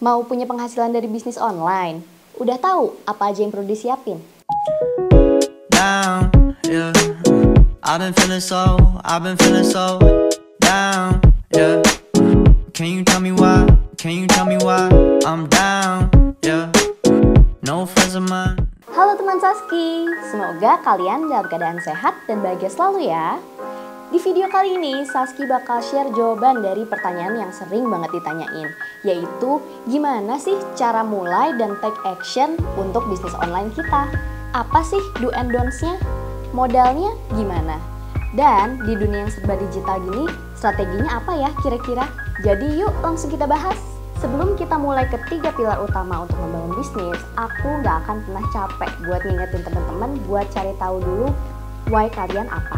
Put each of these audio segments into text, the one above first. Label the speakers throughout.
Speaker 1: Mau punya penghasilan dari bisnis online? Udah tahu apa aja yang perlu disiapin?
Speaker 2: Down, yeah. I've been feeling so down, yeah. Can you tell me why? I'm down, yeah. No friends of mine.
Speaker 1: Halo teman Saski, semoga kalian dalam keadaan sehat dan bahagia selalu ya. Di video kali ini, Saski bakal share jawaban dari pertanyaan yang sering banget ditanyain, yaitu gimana sih cara mulai dan take action untuk bisnis online kita? Apa sih do and don'ts-nya? Modalnya gimana? Dan di dunia yang serba digital gini, strateginya apa ya kira-kira? Jadi yuk langsung kita bahas. Sebelum kita mulai ke 3 pilar utama untuk membangun bisnis, aku nggak akan pernah capek buat ngingetin teman-teman buat cari tahu dulu why kalian apa.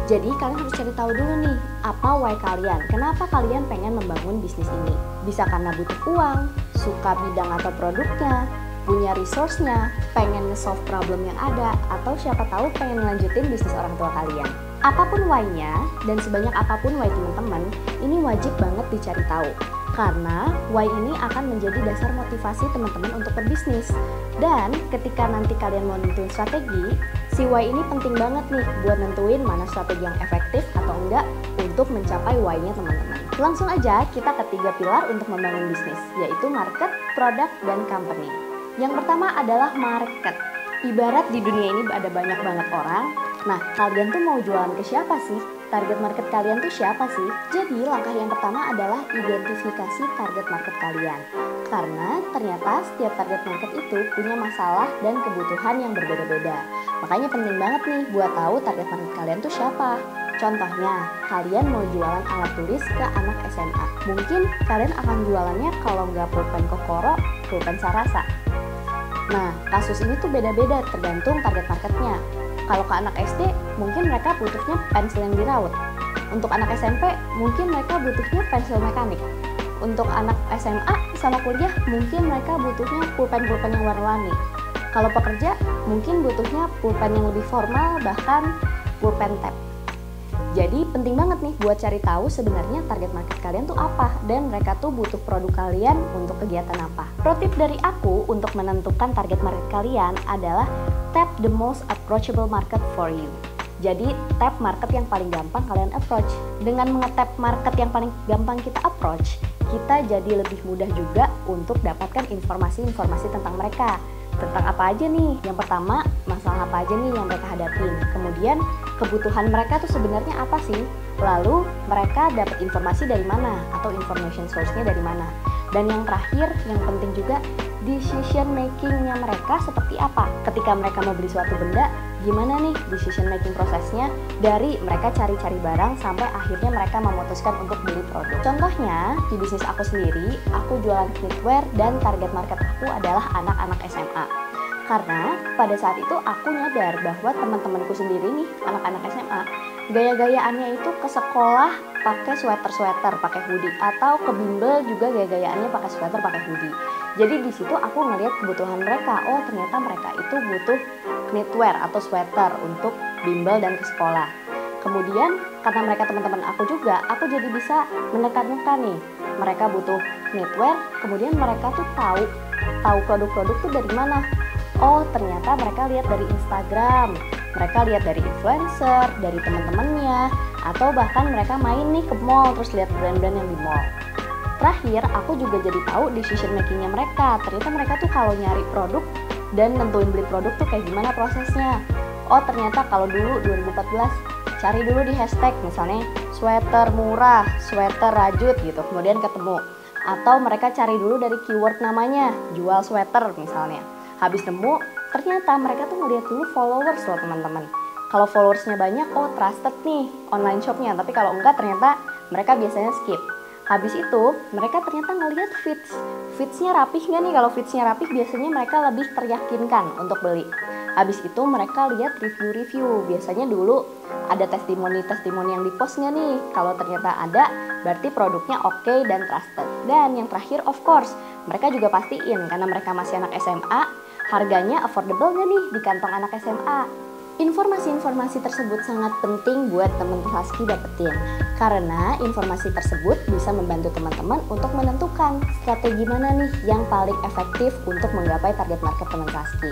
Speaker 1: Jadi kalian harus cari tahu dulu nih, apa why kalian? Kenapa kalian pengen membangun bisnis ini? Bisa karena butuh uang, suka bidang atau produknya, punya resource-nya, pengen nge-solve problem yang ada, atau siapa tahu pengen lanjutin bisnis orang tua kalian. Apapun why-nya, dan sebanyak apapun why teman-teman, ini wajib banget dicari tahu. Karena why ini akan menjadi dasar motivasi teman-teman untuk berbisnis. Dan ketika nanti kalian mau nentuin strategi, si why ini penting banget nih buat nentuin mana strategi yang efektif atau enggak untuk mencapai why-nya teman-teman. Langsung aja kita ke 3 pilar untuk membangun bisnis, yaitu market, product, dan company. Yang pertama adalah market. Ibarat di dunia ini ada banyak banget orang, nah kalian tuh mau jualan ke siapa sih? Target market kalian tuh siapa sih? Jadi langkah yang pertama adalah identifikasi target market kalian. Karena ternyata setiap target market itu punya masalah dan kebutuhan yang berbeda-beda. Makanya penting banget nih buat tahu target market kalian tuh siapa. Contohnya, kalian mau jualan alat tulis ke anak SMA. Mungkin kalian akan jualannya kalau nggak pulpen Kokoro, pulpen Sarasa. Nah, kasus ini tuh beda-beda tergantung target marketnya. Kalau ke anak SD, mungkin mereka butuhnya pensil yang diraut. Untuk anak SMP, mungkin mereka butuhnya pensil mekanik. Untuk anak SMA sama kuliah, mungkin mereka butuhnya pulpen-pulpen yang warna-warni. Kalau pekerja, mungkin butuhnya pulpen yang lebih formal, bahkan pulpen tab. Jadi penting banget nih buat cari tahu sebenarnya target market kalian tuh apa dan mereka tuh butuh produk kalian untuk kegiatan apa. Pro tip dari aku untuk menentukan target market kalian adalah tap the most approachable market for you. Jadi tap market yang paling gampang kalian approach. Dengan mengetap market yang paling gampang kita approach, kita jadi lebih mudah juga untuk dapatkan informasi-informasi tentang mereka. Tentang apa aja nih? Yang pertama, masalah apa aja nih yang mereka hadapin. Kemudian, kebutuhan mereka tuh sebenarnya apa sih? Lalu, mereka dapat informasi dari mana? Atau information source-nya dari mana? Dan yang terakhir, yang penting juga, decision making-nya mereka seperti apa? Ketika mereka mau beli suatu benda, gimana nih decision making prosesnya dari mereka cari-cari barang sampai akhirnya mereka memutuskan untuk beli produk. Contohnya, di bisnis aku sendiri, aku jualan knitwear dan target market aku adalah anak-anak SMA. Karena pada saat itu aku nyadar bahwa teman-temanku sendiri nih, anak-anak SMA, gaya-gayaannya itu ke sekolah pakai sweater, pakai hoodie, atau ke bimbel juga gaya-gayaannya pakai sweater, pakai hoodie. Jadi di situ aku ngelihat kebutuhan mereka. Oh, ternyata mereka itu butuh knitwear atau sweater untuk bimbel dan ke sekolah. Kemudian karena mereka teman-teman aku juga, aku jadi bisa menekan-nekan nih. Mereka butuh knitwear, kemudian mereka tuh tahu produk-produk tuh dari mana. Oh, ternyata mereka lihat dari Instagram, mereka lihat dari influencer, dari teman-temannya, atau bahkan mereka main nih ke mall terus lihat brand-brand yang di mall. Terakhir, aku juga jadi tahu decision makingnya mereka. Ternyata mereka tuh kalau nyari produk dan nentuin beli produk tuh kayak gimana prosesnya. Oh, ternyata kalau dulu 2014 cari dulu di hashtag misalnya sweater murah, sweater rajut gitu, kemudian ketemu. Atau mereka cari dulu dari keyword namanya, jual sweater misalnya. Habis nemu, ternyata mereka tuh ngeliat dulu followers loh teman-teman. Kalau followersnya banyak, oh trusted nih online shopnya. Tapi kalau enggak, ternyata mereka biasanya skip. Habis itu, mereka ternyata ngelihat feeds-nya rapih nggak nih? Kalau feeds-nya rapih, biasanya mereka lebih teryakinkan untuk beli. Habis itu mereka lihat review-review. Biasanya dulu ada testimoni-testimoni yang di-post nggak nih? Kalau ternyata ada, berarti produknya oke dan trusted. Dan yang terakhir, of course, mereka juga pastiin karena mereka masih anak SMA, harganya affordable nggak nih di kantong anak SMA. Informasi-informasi tersebut sangat penting buat teman Saski dapetin, karena informasi tersebut bisa membantu teman-teman untuk menentukan strategi mana nih yang paling efektif untuk menggapai target market teman Saski.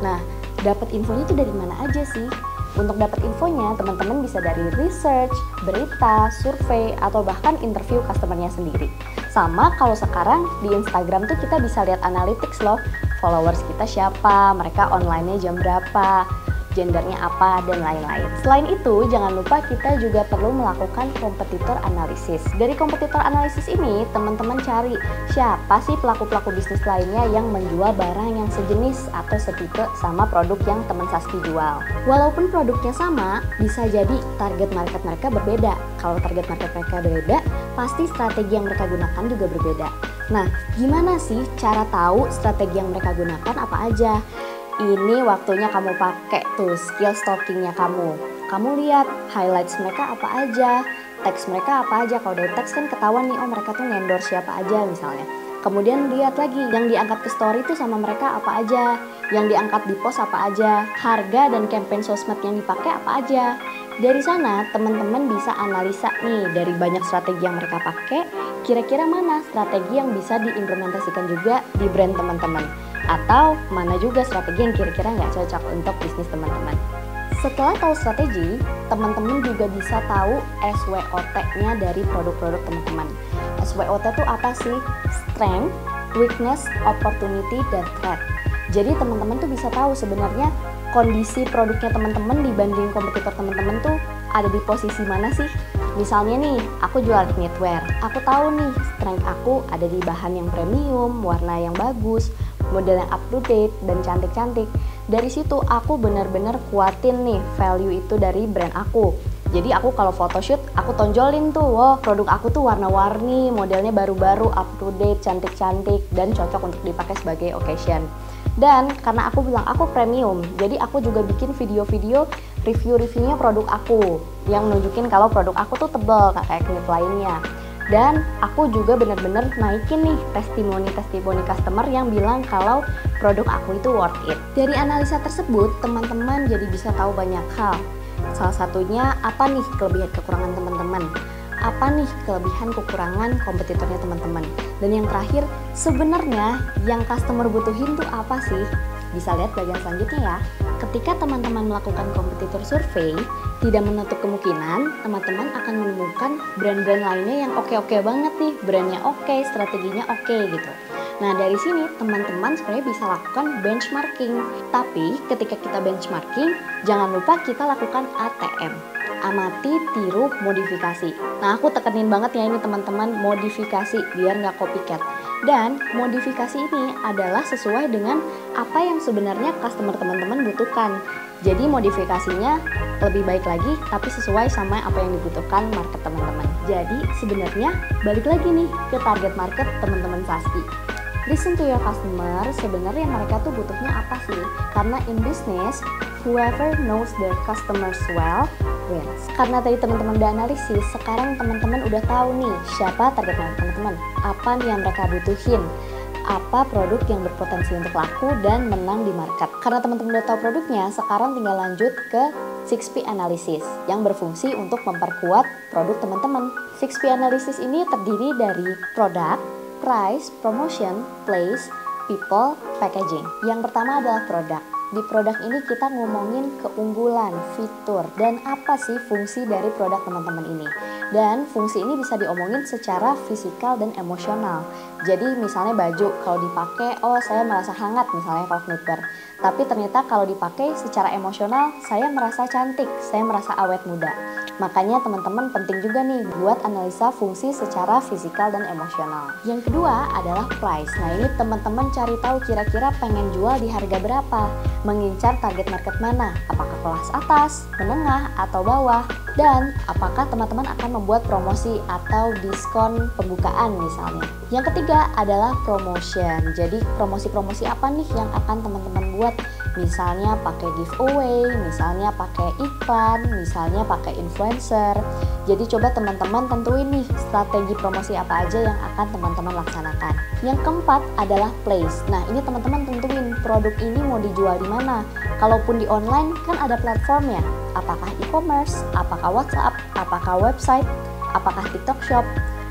Speaker 1: Nah, dapat infonya itu dari mana aja sih? Untuk dapat infonya, teman-teman bisa dari research, berita, survei, atau bahkan interview customernya sendiri. Sama kalau sekarang di Instagram tuh kita bisa lihat analytics loh, followers kita siapa, mereka online-nya jam berapa, gendernya apa, dan lain-lain. Selain itu, jangan lupa kita juga perlu melakukan kompetitor analisis. Dari kompetitor analisis ini, teman-teman cari siapa sih pelaku-pelaku bisnis lainnya yang menjual barang yang sejenis atau setipe sama produk yang teman Saski jual. Walaupun produknya sama, bisa jadi target market mereka berbeda. Kalau target market mereka berbeda, pasti strategi yang mereka gunakan juga berbeda. Nah, gimana sih cara tahu strategi yang mereka gunakan apa aja? Ini waktunya kamu pakai tuh skill stalkingnya kamu. Kamu lihat highlights mereka apa aja, teks mereka apa aja. Kalau dari teks kan ketahuan nih, oh mereka tuh endorse siapa aja misalnya. Kemudian lihat lagi yang diangkat ke story tuh sama mereka apa aja, yang diangkat di post apa aja, harga dan campaign sosmed yang dipakai apa aja. Dari sana teman-teman bisa analisa nih dari banyak strategi yang mereka pakai, kira-kira mana strategi yang bisa diimplementasikan juga di brand teman-teman. Atau mana juga strategi yang kira-kira nggak cocok untuk bisnis teman-teman. Setelah tahu strategi, teman-teman juga bisa tahu SWOT-nya dari produk-produk teman-teman. SWOT itu apa sih? Strength, weakness, opportunity, dan threat. Jadi teman-teman tuh bisa tahu sebenarnya kondisi produknya teman-teman dibanding kompetitor teman-teman tuh ada di posisi mana sih? Misalnya nih, aku jual knitwear. Aku tahu nih, strength aku ada di bahan yang premium, warna yang bagus, model yang up to date dan cantik-cantik. Dari situ aku benar-benar kuatin nih value itu dari brand aku. Jadi aku kalau photoshoot aku tonjolin tuh, wah produk aku tuh warna-warni, modelnya baru-baru, up to date, cantik-cantik dan cocok untuk dipakai sebagai occasion. Dan karena aku bilang aku premium, jadi aku juga bikin video-video review-reviewnya produk aku yang nunjukin kalau produk aku tuh tebal gak kayak knit lainnya. Dan aku juga bener-bener naikin nih testimoni-testimoni customer yang bilang kalau produk aku itu worth it. Dari analisa tersebut, teman-teman jadi bisa tahu banyak hal. Salah satunya apa nih kelebihan kekurangan teman-teman? Apa nih kelebihan kekurangan kompetitornya teman-teman? Dan yang terakhir, sebenarnya yang customer butuhin tuh apa sih? Bisa lihat bagian selanjutnya ya. Ketika teman-teman melakukan kompetitor survei, tidak menutup kemungkinan teman-teman akan menemukan brand-brand lainnya yang oke-oke banget nih, brandnya oke, strateginya oke gitu. Nah dari sini teman-teman sebenarnya bisa lakukan benchmarking. Tapi ketika kita benchmarking, jangan lupa kita lakukan ATM. Amati, tiru, modifikasi. Nah aku tekenin banget ya ini teman-teman, modifikasi biar nggak copycat. Dan modifikasi ini adalah sesuai dengan apa yang sebenarnya customer teman-teman butuhkan. Jadi modifikasinya lebih baik lagi tapi sesuai sama apa yang dibutuhkan market teman-teman. Jadi sebenarnya balik lagi nih ke target market teman-teman Saski. Listen to your customer, sebenarnya mereka tuh butuhnya apa sih? Karena in business, whoever knows their customers well wins. Karena tadi teman-teman udah analisis, sekarang teman-teman udah tahu nih siapa target market teman-teman, apa nih yang mereka butuhin, apa produk yang berpotensi untuk laku dan menang di market. Karena teman-teman udah tahu produknya, sekarang tinggal lanjut ke 6P analysis yang berfungsi untuk memperkuat produk teman-teman. 6P analysis ini terdiri dari produk, price, promotion, place, people, packaging. Yang pertama adalah produk. Di produk ini kita ngomongin keunggulan, fitur, dan apa sih fungsi dari produk teman-teman ini. Dan fungsi ini bisa diomongin secara fisikal dan emosional. Jadi misalnya baju, kalau dipakai, oh saya merasa hangat misalnya kalau knitwear. Tapi ternyata kalau dipakai secara emosional, saya merasa cantik, saya merasa awet muda. Makanya teman-teman penting juga nih buat analisa fungsi secara fisikal dan emosional. Yang kedua adalah price. Nah ini teman-teman cari tahu kira-kira pengen jual di harga berapa, mengincar target market mana, apakah kelas atas, menengah, atau bawah, dan apakah teman-teman akan membuat promosi atau diskon pembukaan misalnya. Yang ketiga adalah promotion. Jadi promosi-promosi apa nih yang akan teman-teman buat? Misalnya pakai giveaway, misalnya pakai iklan, misalnya pakai influencer. Jadi coba teman-teman tentuin nih strategi promosi apa aja yang akan teman-teman laksanakan. Yang keempat adalah place. Nah, ini teman-teman tentuin produk ini mau dijual di mana. Kalaupun di online kan ada platformnya. Apakah e-commerce, apakah WhatsApp, apakah website, apakah TikTok Shop,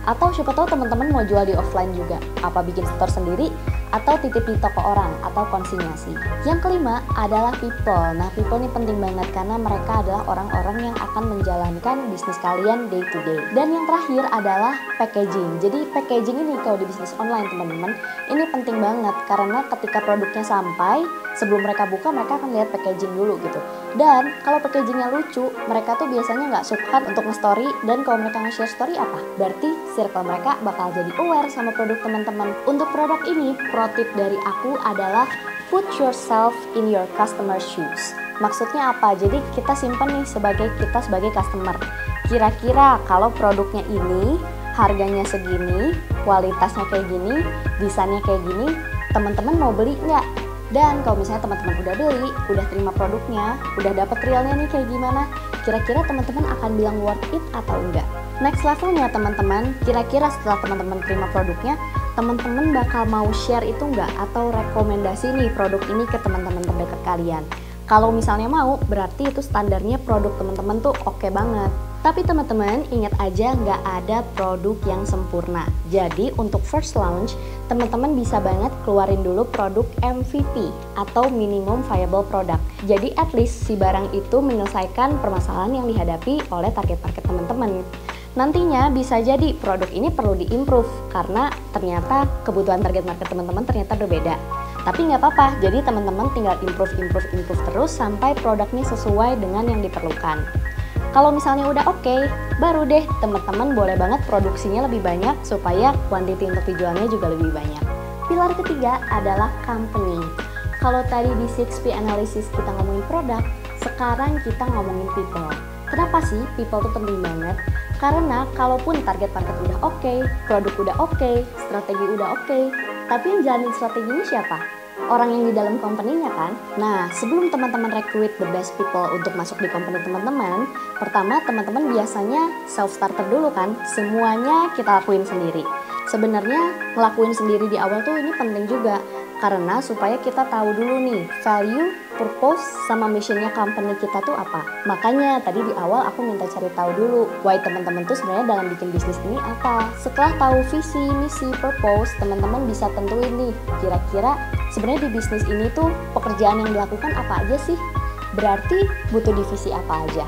Speaker 1: atau siapa tahu teman-teman mau jual di offline juga. Apa bikin store sendiri atau titip di toko orang atau konsinyasi. Yang kelima adalah people. Nah, people ini penting banget karena mereka adalah orang-orang yang akan menjalankan bisnis kalian day to day. Dan yang terakhir adalah packaging. Jadi packaging ini kalau di bisnis online teman-teman, ini penting banget karena ketika produknya sampai, sebelum mereka buka mereka akan lihat packaging dulu gitu. Dan kalau packagingnya lucu, mereka tuh biasanya nggak suka untuk nge-story, dan kalau mereka nge-share story apa? Berarti circle mereka bakal jadi aware sama produk teman-teman. Untuk produk ini, pro tip dari aku adalah put yourself in your customer shoes. Maksudnya apa? Jadi kita simpan nih kita sebagai customer. Kira-kira kalau produknya ini harganya segini, kualitasnya kayak gini, desainnya kayak gini, teman-teman mau beli nggak? Dan kalau misalnya teman-teman udah beli, udah terima produknya, udah dapet realnya nih kayak gimana, kira-kira teman-teman akan bilang worth it atau enggak? Next levelnya teman-teman, kira-kira setelah teman-teman terima produknya, teman-teman bakal mau share itu enggak? Atau rekomendasi nih produk ini ke teman-teman terdekat kalian? Kalau misalnya mau, berarti itu standarnya produk teman-teman tuh oke banget. Tapi teman-teman ingat aja nggak ada produk yang sempurna. Jadi untuk first launch, teman-teman bisa banget keluarin dulu produk MVP atau minimum viable product. Jadi at least si barang itu menyelesaikan permasalahan yang dihadapi oleh target market teman-teman. Nantinya bisa jadi produk ini perlu diimprove karena ternyata kebutuhan target market teman-teman ternyata berbeda. Tapi nggak apa-apa, jadi teman-teman tinggal improve terus sampai produknya sesuai dengan yang diperlukan. Kalau misalnya udah oke, baru deh teman-teman boleh banget produksinya lebih banyak supaya quantity untuk dijualnya juga lebih banyak. Pilar ketiga adalah company. Kalau tadi di 6P analysis kita ngomongin produk, sekarang kita ngomongin people. Kenapa sih people itu penting banget? Karena kalaupun target market udah oke, produk udah oke, strategi udah oke, tapi yang jalanin strateginya siapa? Orang yang di dalam company-nya kan. Nah, sebelum teman-teman recruit the best people untuk masuk di company teman-teman, pertama teman-teman biasanya self-starter dulu kan. Semuanya kita lakuin sendiri. Sebenarnya ngelakuin sendiri di awal tuh ini penting juga. Karena supaya kita tahu dulu nih value, purpose, sama missionnya company kita tuh apa. Makanya tadi di awal aku minta cari tahu dulu why teman-teman tuh sebenarnya dalam bikin bisnis ini apa. Setelah tahu visi, misi, purpose, teman-teman bisa tentuin nih kira-kira sebenarnya di bisnis ini tuh pekerjaan yang dilakukan apa aja sih. Berarti butuh divisi apa aja.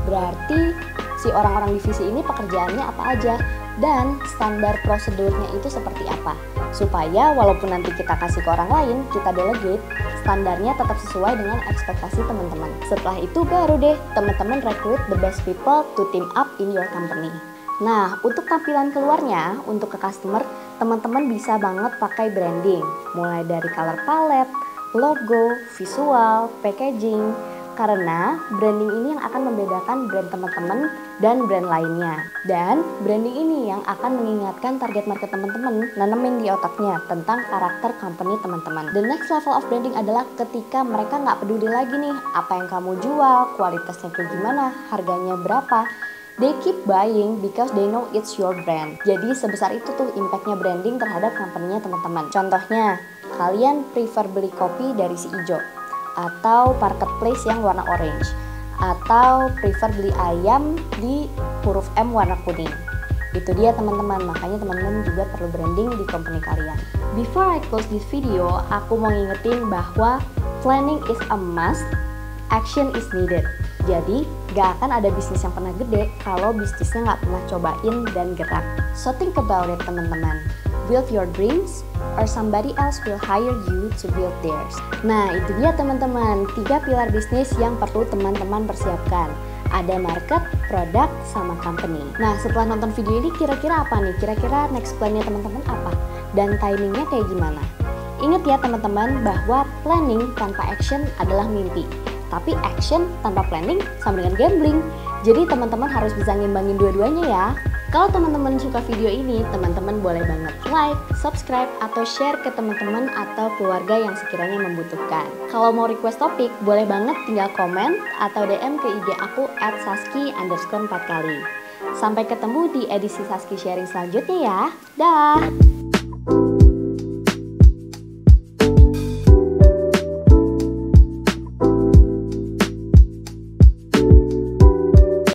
Speaker 1: Berarti si orang-orang divisi ini pekerjaannya apa aja. Dan standar prosedurnya itu seperti apa, supaya walaupun nanti kita kasih ke orang lain, kita delegate, standarnya tetap sesuai dengan ekspektasi teman-teman. Setelah itu baru deh teman-teman recruit the best people to team up in your company. Nah, untuk tampilan keluarnya, untuk ke customer, teman-teman bisa banget pakai branding, mulai dari color palette, logo, visual, packaging, karena branding ini yang akan membedakan brand teman-teman dan brand lainnya. Dan branding ini yang akan mengingatkan target market teman-teman, nanemin di otaknya tentang karakter company teman-teman. The next level of branding adalah ketika mereka nggak peduli lagi nih apa yang kamu jual, kualitasnya kayak gimana, harganya berapa. They keep buying because they know it's your brand. Jadi sebesar itu tuh impactnya branding terhadap company-nya teman-teman. Contohnya, kalian prefer beli kopi dari si Ijo, atau marketplace yang warna orange, atau prefer beli ayam di huruf M warna kuning. Itu dia teman-teman, makanya teman-teman juga perlu branding di company kalian. Before I close this video, aku mau ngingetin bahwa planning is a must, action is needed. Jadi, gak akan ada bisnis yang pernah gede kalau bisnisnya gak pernah cobain dan gerak. So think about it teman-teman. Build your dreams, or somebody else will hire you to build theirs. Nah, itu dia teman-teman, 3 pilar bisnis yang perlu teman-teman persiapkan. Ada market, produk, sama company. Nah, setelah nonton video ini kira-kira apa nih? Kira-kira next plan-nya teman-teman apa? Dan timingnya kayak gimana? Ingat ya teman-teman bahwa planning tanpa action adalah mimpi. Tapi action tanpa planning sama dengan gambling. Jadi teman-teman harus bisa ngimbangin dua-duanya ya. Kalau teman-teman suka video ini, teman-teman boleh banget like, subscribe, atau share ke teman-teman atau keluarga yang sekiranya membutuhkan. Kalau mau request topik, boleh banget tinggal komen atau DM ke IG aku @saski_4kali. Sampai ketemu di edisi Saski Sharing selanjutnya ya. Dah!